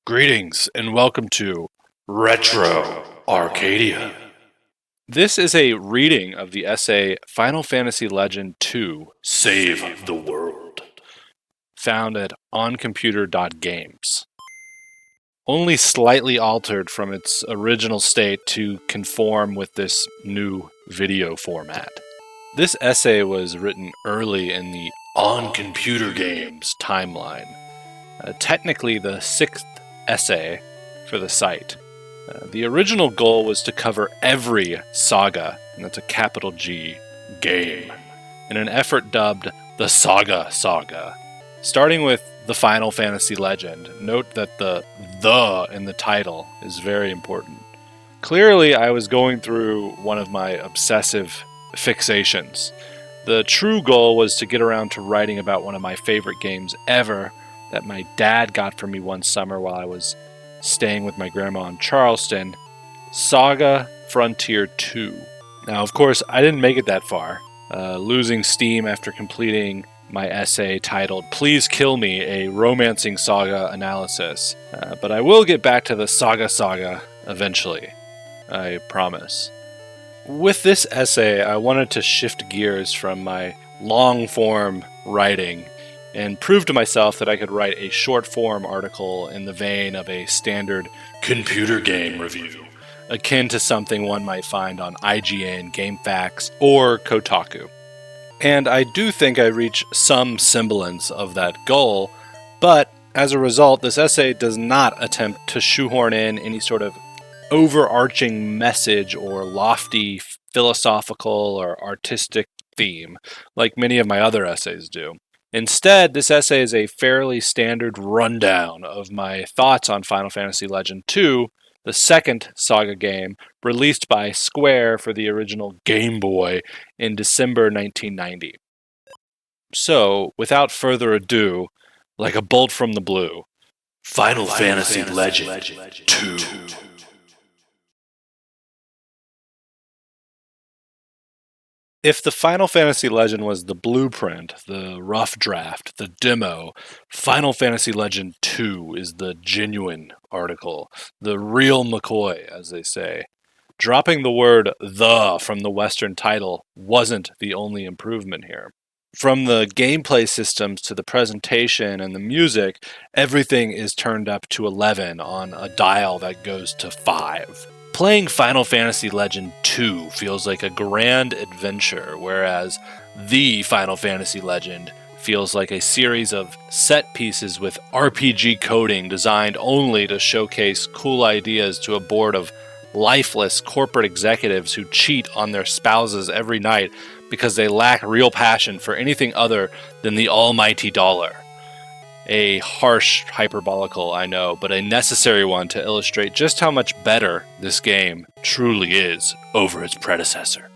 Greetings and welcome to Retro Arcadia. This is a reading of the essay Final Fantasy Legend II Save the World, found at oncomputer.games. Only slightly altered from its original state to conform with this new video format. This essay was written early in the On Computer Games timeline, technically the sixth essay for the site. The original goal was to cover every saga, and that's a capital G, game, in an effort dubbed the Saga Saga. Starting with the Final Fantasy Legend, note that the in the title is very important. Clearly, I was going through one of my obsessive fixations. The true goal was to get around to writing about one of my favorite games ever that my dad got for me one summer while I was staying with my grandma in Charleston, Saga Frontier 2. Now, of course, I didn't make it that far, losing steam after completing my essay titled Please Kill Me, a Romancing Saga Analysis. But I will get back to the Saga Saga eventually, I promise. With this essay, I wanted to shift gears from my long-form writing and prove to myself that I could write a short-form article in the vein of a standard computer game review, akin to something one might find on IGN, GameFAQs, or Kotaku. And I do think I reach some semblance of that goal, but as a result, this essay does not attempt to shoehorn in any sort of overarching message or lofty philosophical or artistic theme, like many of my other essays do. Instead, this essay is a fairly standard rundown of my thoughts on Final Fantasy Legend II, the second Saga game, released by Square for the original Game Boy in December 1990. So, without further ado, like a bolt from the blue, Final Fantasy Legend II. If the Final Fantasy Legend was the blueprint, the rough draft, the demo, Final Fantasy Legend II is the genuine article, the real McCoy, as they say. Dropping the word "the" from the Western title wasn't the only improvement here. From the gameplay systems to the presentation and the music, everything is turned up to 11 on a dial that goes to 5. Playing Final Fantasy Legend II feels like a grand adventure, whereas the Final Fantasy Legend feels like a series of set pieces with RPG coding designed only to showcase cool ideas to a board of lifeless corporate executives who cheat on their spouses every night because they lack real passion for anything other than the almighty dollar. A harsh hyperbolical, I know, but a necessary one to illustrate just how much better this game truly is over its predecessor.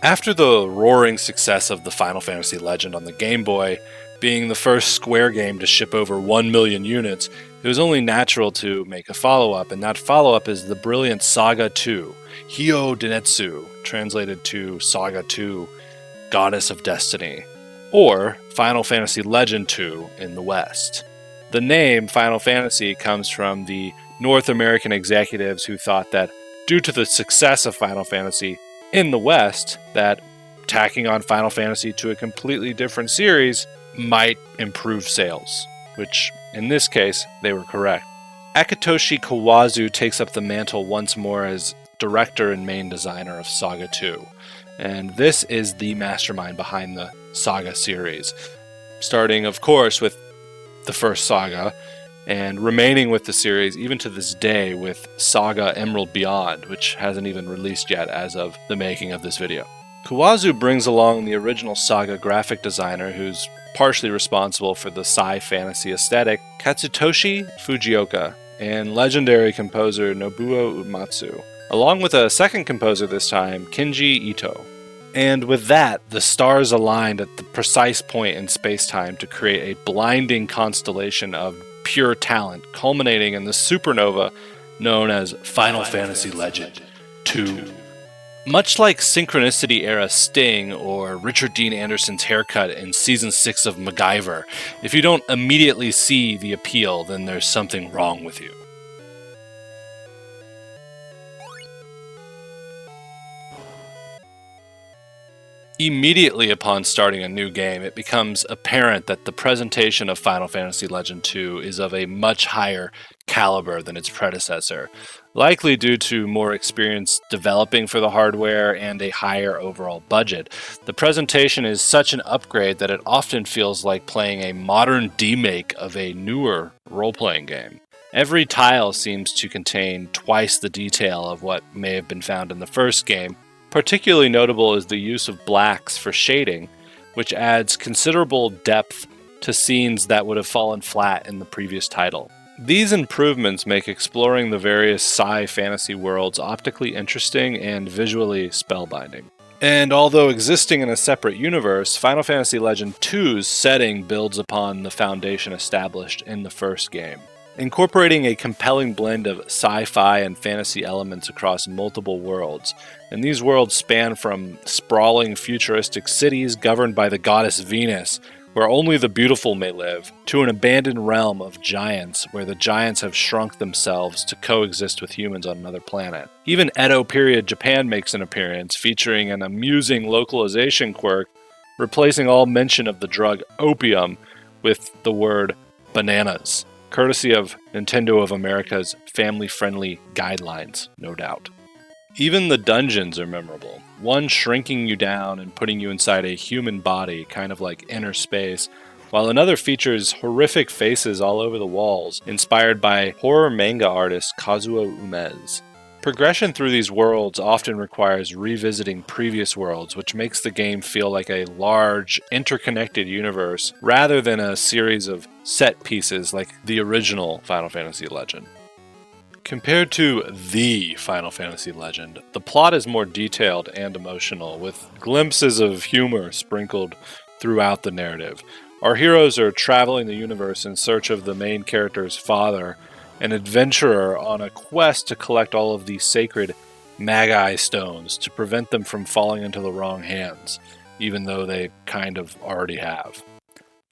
After the roaring success of the Final Fantasy Legend on the Game Boy, being the first Square game to ship over 1 million units, it was only natural to make a follow-up, and that follow-up is the brilliant Saga 2, Hyo Denetsu, translated to Saga 2, Goddess of Destiny, or Final Fantasy Legend II in the West. The name Final Fantasy comes from the North American executives who thought that due to the success of Final Fantasy in the West, that tacking on Final Fantasy to a completely different series might improve sales, which in this case, they were correct. Akitoshi Kawazu takes up the mantle once more as director and main designer of Saga 2. And this is the mastermind behind the Saga series, starting, of course, with the first Saga, and remaining with the series even to this day with Saga Emerald Beyond, which hasn't even released yet as of the making of this video. Kawazu brings along the original Saga graphic designer, who's partially responsible for the sci-fantasy aesthetic, Katsutoshi Fujioka, and legendary composer Nobuo Uematsu, along with a second composer this time, Kenji Ito. And with that, the stars aligned at the precise point in space-time to create a blinding constellation of pure talent, culminating in the supernova known as Final Fantasy Legend II. Much like Synchronicity-era Sting or Richard Dean Anderson's haircut in Season 6 of MacGyver, if you don't immediately see the appeal, then there's something wrong with you. Immediately upon starting a new game, it becomes apparent that the presentation of Final Fantasy Legend II is of a much higher caliber than its predecessor, likely due to more experience developing for the hardware and a higher overall budget. The presentation is such an upgrade that it often feels like playing a modern demake of a newer role-playing game. Every tile seems to contain twice the detail of what may have been found in the first game. Particularly notable is the use of blacks for shading, which adds considerable depth to scenes that would have fallen flat in the previous title. These improvements make exploring the various sci-fantasy worlds optically interesting and visually spellbinding. And although existing in a separate universe, Final Fantasy Legend II's setting builds upon the foundation established in the first game. Incorporating a compelling blend of sci-fi and fantasy elements across multiple worlds, and these worlds span from sprawling futuristic cities governed by the goddess Venus, where only the beautiful may live, to an abandoned realm of giants, where the giants have shrunk themselves to coexist with humans on another planet. Even Edo period Japan makes an appearance, featuring an amusing localization quirk, replacing all mention of the drug opium with the word bananas. Courtesy of Nintendo of America's family-friendly guidelines, no doubt. Even the dungeons are memorable, one shrinking you down and putting you inside a human body, kind of like Inner Space, while another features horrific faces all over the walls, inspired by horror manga artist Kazuo Umez. Progression through these worlds often requires revisiting previous worlds, which makes the game feel like a large, interconnected universe, rather than a series of set pieces like the original Final Fantasy Legend. Compared to the Final Fantasy Legend, the plot is more detailed and emotional, with glimpses of humor sprinkled throughout the narrative. Our heroes are traveling the universe in search of the main character's father, an adventurer on a quest to collect all of the sacred Magi stones to prevent them from falling into the wrong hands, even though they kind of already have.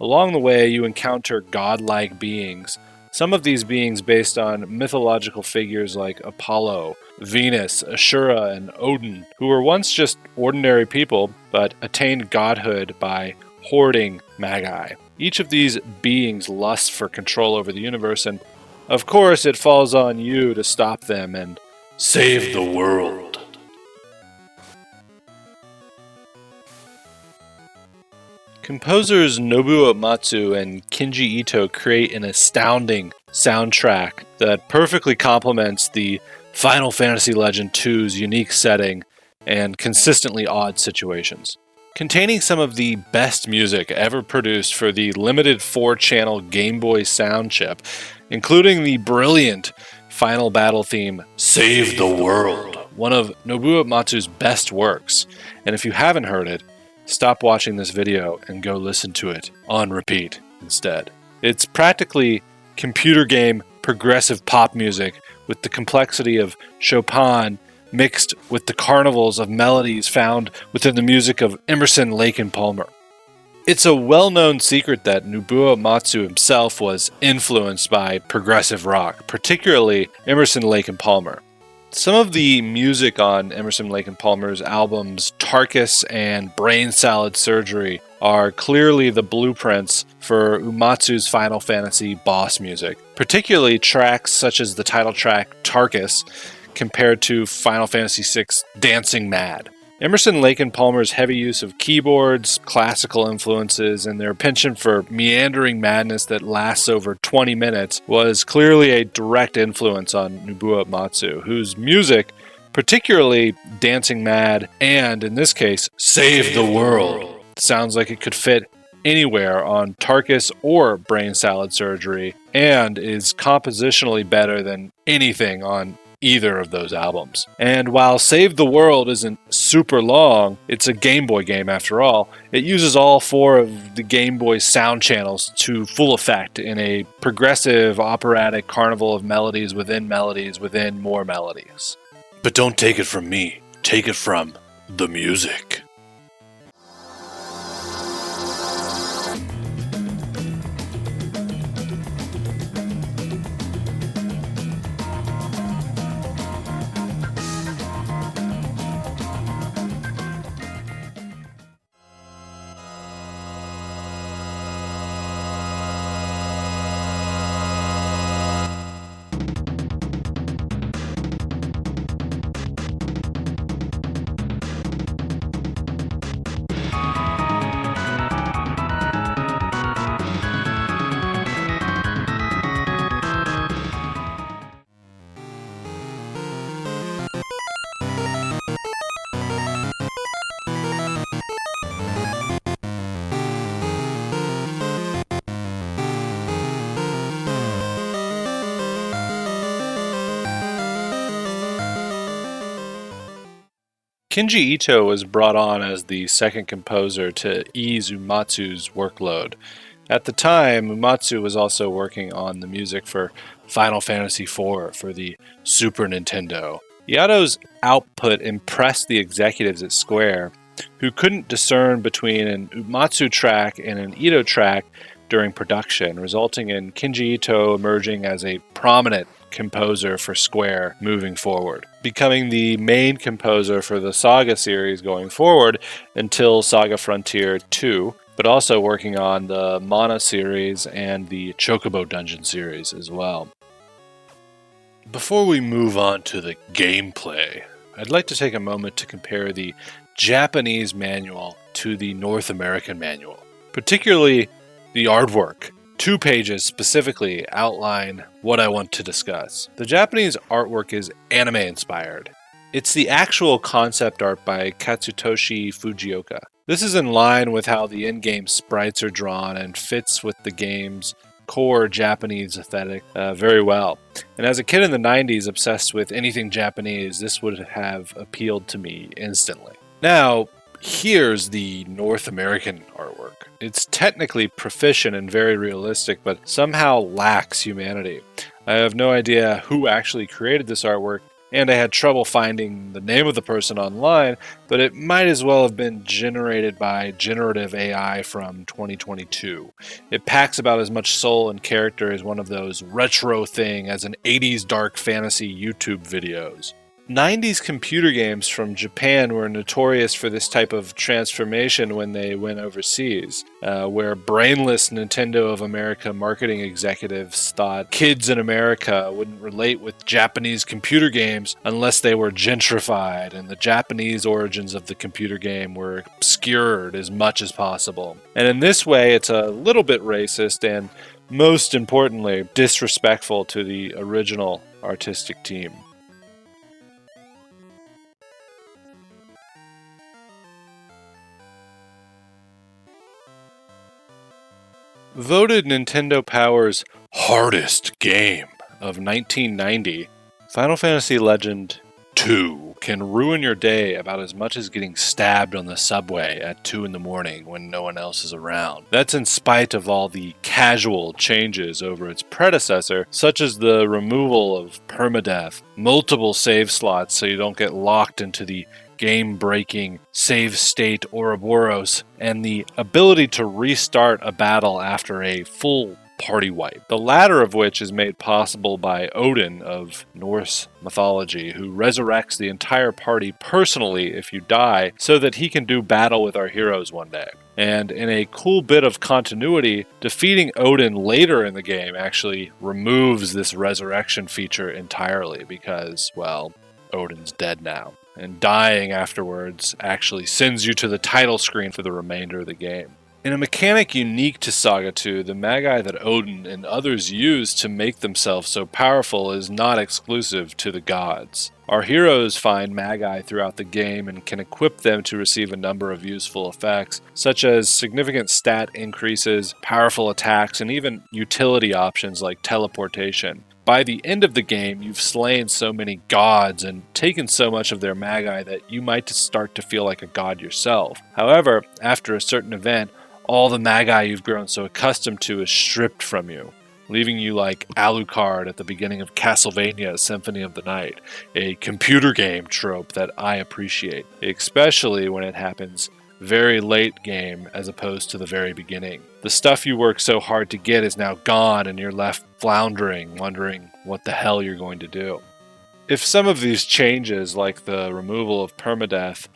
Along the way, you encounter godlike beings, some of these beings based on mythological figures like Apollo, Venus, Ashura, and Odin, who were once just ordinary people, but attained godhood by hoarding Magi. Each of these beings lusts for control over the universe, and of course, it falls on you to stop them and save the world. Composers Nobuo Uematsu and Kinji Ito create an astounding soundtrack that perfectly complements the Final Fantasy Legend II's unique setting and consistently odd situations. Containing some of the best music ever produced for the limited 4-channel Game Boy sound chip, including the brilliant final battle theme, Save the World, one of Nobuo Uematsu's best works. And if you haven't heard it, stop watching this video and go listen to it on repeat instead. It's practically computer game progressive pop music with the complexity of Chopin mixed with the carnivals of melodies found within the music of Emerson, Lake and Palmer. It's a well-known secret that Nobuo Uematsu himself was influenced by progressive rock, particularly Emerson, Lake and Palmer. Some of the music on Emerson, Lake and Palmer's albums Tarkus and Brain Salad Surgery are clearly the blueprints for Uematsu's Final Fantasy boss music, particularly tracks such as the title track Tarkus, compared to Final Fantasy VI's Dancing Mad. Emerson, Lake and Palmer's heavy use of keyboards, classical influences, and their penchant for meandering madness that lasts over 20 minutes was clearly a direct influence on Nobuo Uematsu, whose music, particularly Dancing Mad and, in this case, Save the World, sounds like it could fit anywhere on Tarkus or Brain Salad Surgery, and is compositionally better than anything on either of those albums. And while Save the World isn't super long, it's a Game Boy game after all, it uses all 4 of the Game Boy's sound channels to full effect in a progressive operatic carnival of melodies within more melodies. But don't take it from me, take it from the music. Kinji Ito was brought on as the second composer to ease Uematsu's workload. At the time, Uematsu was also working on the music for Final Fantasy IV for the Super Nintendo. Yato's output impressed the executives at Square, who couldn't discern between an Uematsu track and an Ito track during production, resulting in Kinji Ito emerging as a prominent composer for Square moving forward, becoming the main composer for the Saga series going forward until Saga Frontier 2, but also working on the Mana series and the Chocobo Dungeon series as well. Before we move on to the gameplay, I'd like to take a moment to compare the Japanese manual to the North American manual, particularly the artwork. 2 pages specifically outline what I want to discuss. The Japanese artwork is anime inspired. It's the actual concept art by Katsutoshi Fujioka. This is in line with how the in-game sprites are drawn and fits with the game's core Japanese aesthetic very well. And as a kid in the 90s obsessed with anything Japanese, this would have appealed to me instantly. Now, here's the North American artwork. It's technically proficient and very realistic, but somehow lacks humanity. I have no idea who actually created this artwork, and I had trouble finding the name of the person online, but it might as well have been generated by generative AI from 2022. It packs about as much soul and character as one of those retro thing as an 80s dark fantasy YouTube videos. 90s computer games from Japan were notorious for this type of transformation when they went overseas, where brainless Nintendo of America marketing executives thought kids in America wouldn't relate with Japanese computer games unless they were gentrified, and the Japanese origins of the computer game were obscured as much as possible. And in this way, it's a little bit racist and, most importantly, disrespectful to the original artistic team. Voted Nintendo Power's hardest game of 1990, Final Fantasy Legend 2 can ruin your day about as much as getting stabbed on the subway at 2 in the morning when no one else is around. That's in spite of all the casual changes over its predecessor, such as the removal of permadeath, multiple save slots so you don't get locked into the game-breaking save state Ouroboros, and the ability to restart a battle after a full party wipe. The latter of which is made possible by Odin of Norse mythology, who resurrects the entire party personally if you die, so that he can do battle with our heroes one day. And in a cool bit of continuity, defeating Odin later in the game actually removes this resurrection feature entirely because, well, Odin's dead now. And dying afterwards actually sends you to the title screen for the remainder of the game. In a mechanic unique to Saga 2, the Magi that Odin and others use to make themselves so powerful is not exclusive to the gods. Our heroes find Magi throughout the game and can equip them to receive a number of useful effects, such as significant stat increases, powerful attacks, and even utility options like teleportation. By the end of the game, you've slain so many gods and taken so much of their Magi that you might start to feel like a god yourself. However, after a certain event, all the Magi you've grown so accustomed to is stripped from you, leaving you like Alucard at the beginning of Castlevania Symphony of the Night, a computer game trope that I appreciate, especially when it happens very late game as opposed to the very beginning. The stuff you worked so hard to get is now gone and you're left floundering, wondering what the hell you're going to do. If some of these changes, like the removal of permadeath,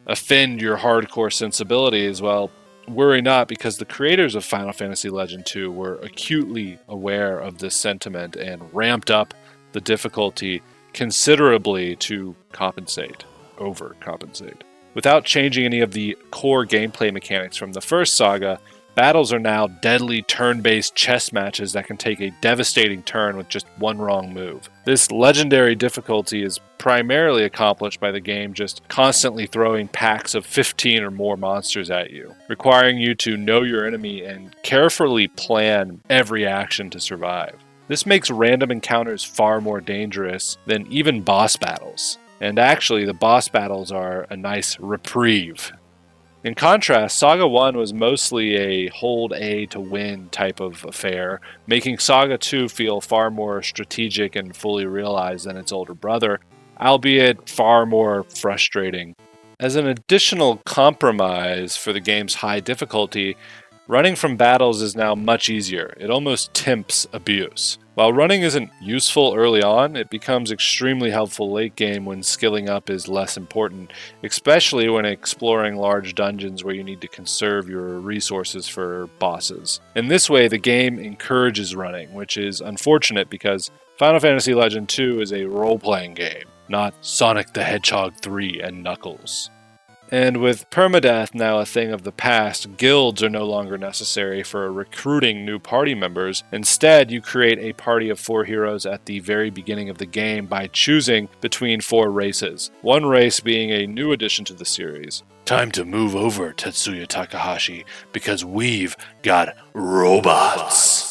offend your hardcore sensibilities, well, worry not, because the creators of Final Fantasy Legend 2 were acutely aware of this sentiment and ramped up the difficulty considerably to overcompensate. Without changing any of the core gameplay mechanics from the first saga, battles are now deadly turn-based chess matches that can take a devastating turn with just one wrong move. This legendary difficulty is primarily accomplished by the game just constantly throwing packs of 15 or more monsters at you, requiring you to know your enemy and carefully plan every action to survive. This makes random encounters far more dangerous than even boss battles. and actually the boss battles are a nice reprieve. In contrast, Saga 1 was mostly a hold A to win type of affair, making Saga 2 feel far more strategic and fully realized than its older brother, albeit far more frustrating. As an additional compromise for the game's high difficulty, running from battles is now much easier. It almost tempts abuse. While running isn't useful early on, it becomes extremely helpful late game when skilling up is less important, especially when exploring large dungeons where you need to conserve your resources for bosses. In this way, the game encourages running, which is unfortunate because Final Fantasy Legend 2 is a role-playing game, not Sonic the Hedgehog 3 and Knuckles. And with permadeath now a thing of the past, guilds are no longer necessary for recruiting new party members. Instead, you create a party of 4 heroes at the very beginning of the game by choosing between 4 races, one race being a new addition to the series. Time to move over, Tetsuya Takahashi, because we've got robots.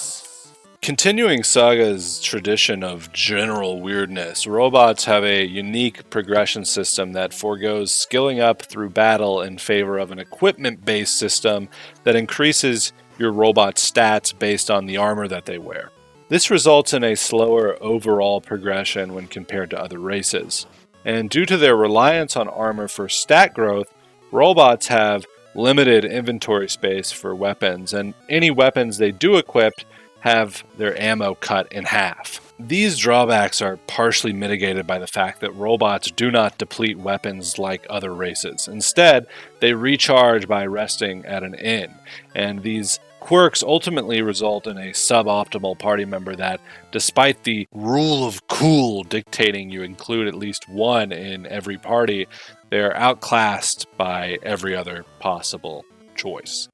Continuing Saga's tradition of general weirdness, robots have a unique progression system that forgoes skilling up through battle in favor of an equipment-based system that increases your robot's stats based on the armor that they wear. This results in a slower overall progression when compared to other races. And due to their reliance on armor for stat growth, robots have limited inventory space for weapons, and any weapons they do equip have their ammo cut in half. These drawbacks are partially mitigated by the fact that robots do not deplete weapons like other races. Instead, they recharge by resting at an inn, and these quirks ultimately result in a suboptimal party member that, despite the rule of cool dictating you include at least one in every party, they're outclassed by every other possible choice.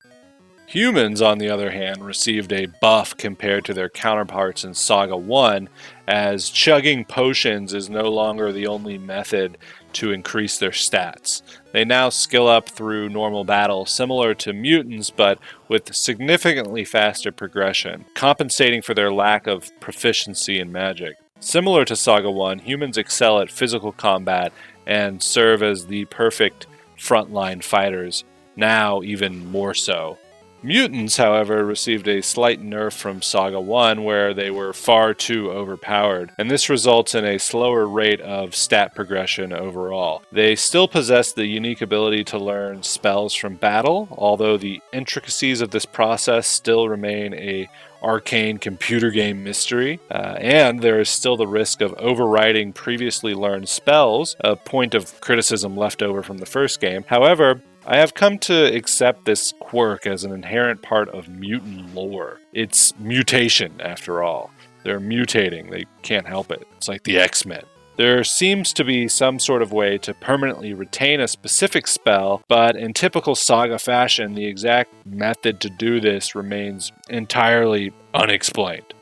Humans, on the other hand, received a buff compared to their counterparts in Saga 1, as chugging potions is no longer the only method to increase their stats. They now skill up through normal battle, similar to mutants, but with significantly faster progression, compensating for their lack of proficiency in magic. Similar to Saga 1, humans excel at physical combat and serve as the perfect frontline fighters, now even more so. Mutants, however, received a slight nerf from Saga 1 where they were far too overpowered, and this results in a slower rate of stat progression overall. They still possess the unique ability to learn spells from battle, although the intricacies of this process still remain a arcane computer game mystery, and there is still the risk of overriding previously learned spells, a point of criticism left over from the first game. However, I have come to accept this quirk as an inherent part of mutant lore. It's mutation, after all. They're mutating, they can't help it. It's like the X-Men. There seems to be some sort of way to permanently retain a specific spell, but in typical Saga fashion, the exact method to do this remains entirely unexplained.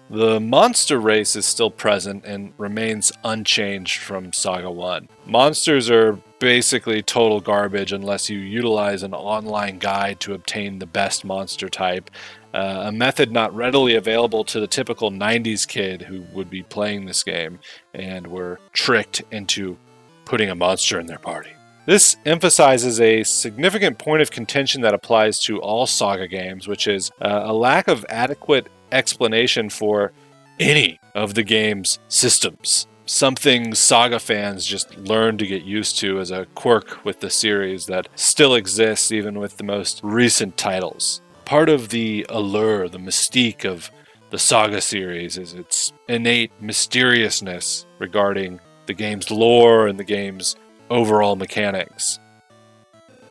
The monster race is still present and remains unchanged from Saga 1. Monsters are basically total garbage unless you utilize an online guide to obtain the best monster type, a method not readily available to the typical 90s kid who would be playing this game and were tricked into putting a monster in their party. This emphasizes a significant point of contention that applies to all Saga games, which is a lack of adequate explanation for any of the game's systems. Something Saga fans just learned to get used to as a quirk with the series that still exists even with the most recent titles. Part of the allure, the mystique of the Saga series is its innate mysteriousness regarding the game's lore and the game's overall mechanics.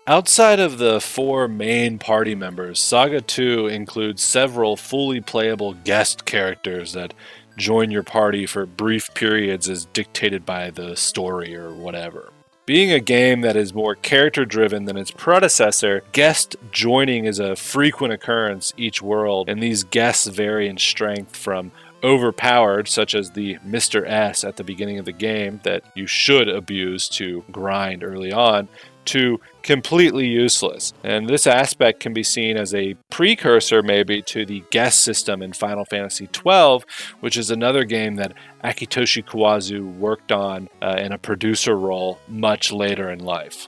Outside of the 4 main party members, Saga 2 includes several fully playable guest characters that join your party for brief periods as dictated by the story or whatever. Being a game that is more character-driven than its predecessor, guest joining is a frequent occurrence each world, and these guests vary in strength from overpowered, such as the Mr. S at the beginning of the game that you should abuse to grind early on, to completely useless. And this aspect can be seen as a precursor maybe to the guest system in Final Fantasy XII, which is another game that Akitoshi Kawazu worked on in a producer role much later in life.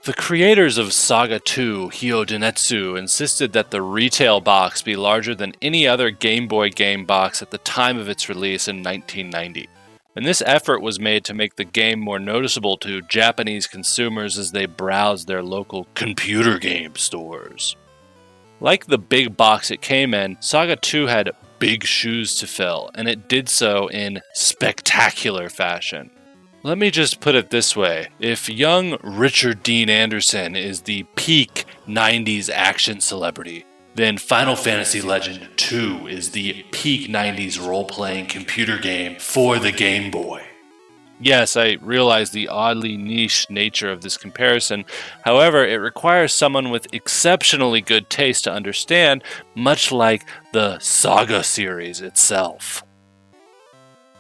The creators of Saga 2, Hyo Denetsu, insisted that the retail box be larger than any other Game Boy game box at the time of its release in 1990. And this effort was made to make the game more noticeable to Japanese consumers as they browsed their local computer game stores. Like the big box it came in, Saga 2 had big shoes to fill, and it did so in spectacular fashion. Let me just put it this way. If young Richard Dean Anderson is the peak 90s action celebrity, then Final Fantasy Legend 2 is the peak 90s role-playing computer game for the Game Boy. Yes, I realize the oddly niche nature of this comparison. However, it requires someone with exceptionally good taste to understand, much like the Saga series itself.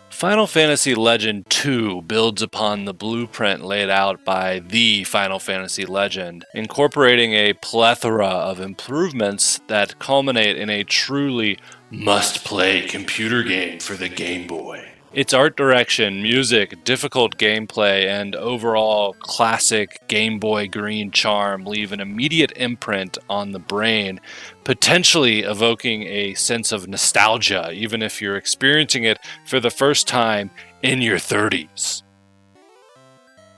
Final Fantasy Legend 2 builds upon the blueprint laid out by the Final Fantasy Legend, incorporating a plethora of improvements that culminate in a truly must-play computer game for the Game Boy. Its art direction, music, difficult gameplay, and overall classic Game Boy green charm leave an immediate imprint on the brain, potentially evoking a sense of nostalgia, even if you're experiencing it for the first time in your 30s.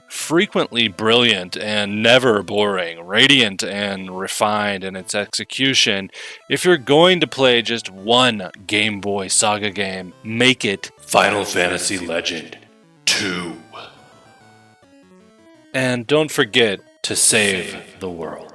Frequently brilliant and never boring, radiant and refined in its execution, if you're going to play just one Game Boy Saga game, make it Final Fantasy Legend 2. And don't forget to save the world.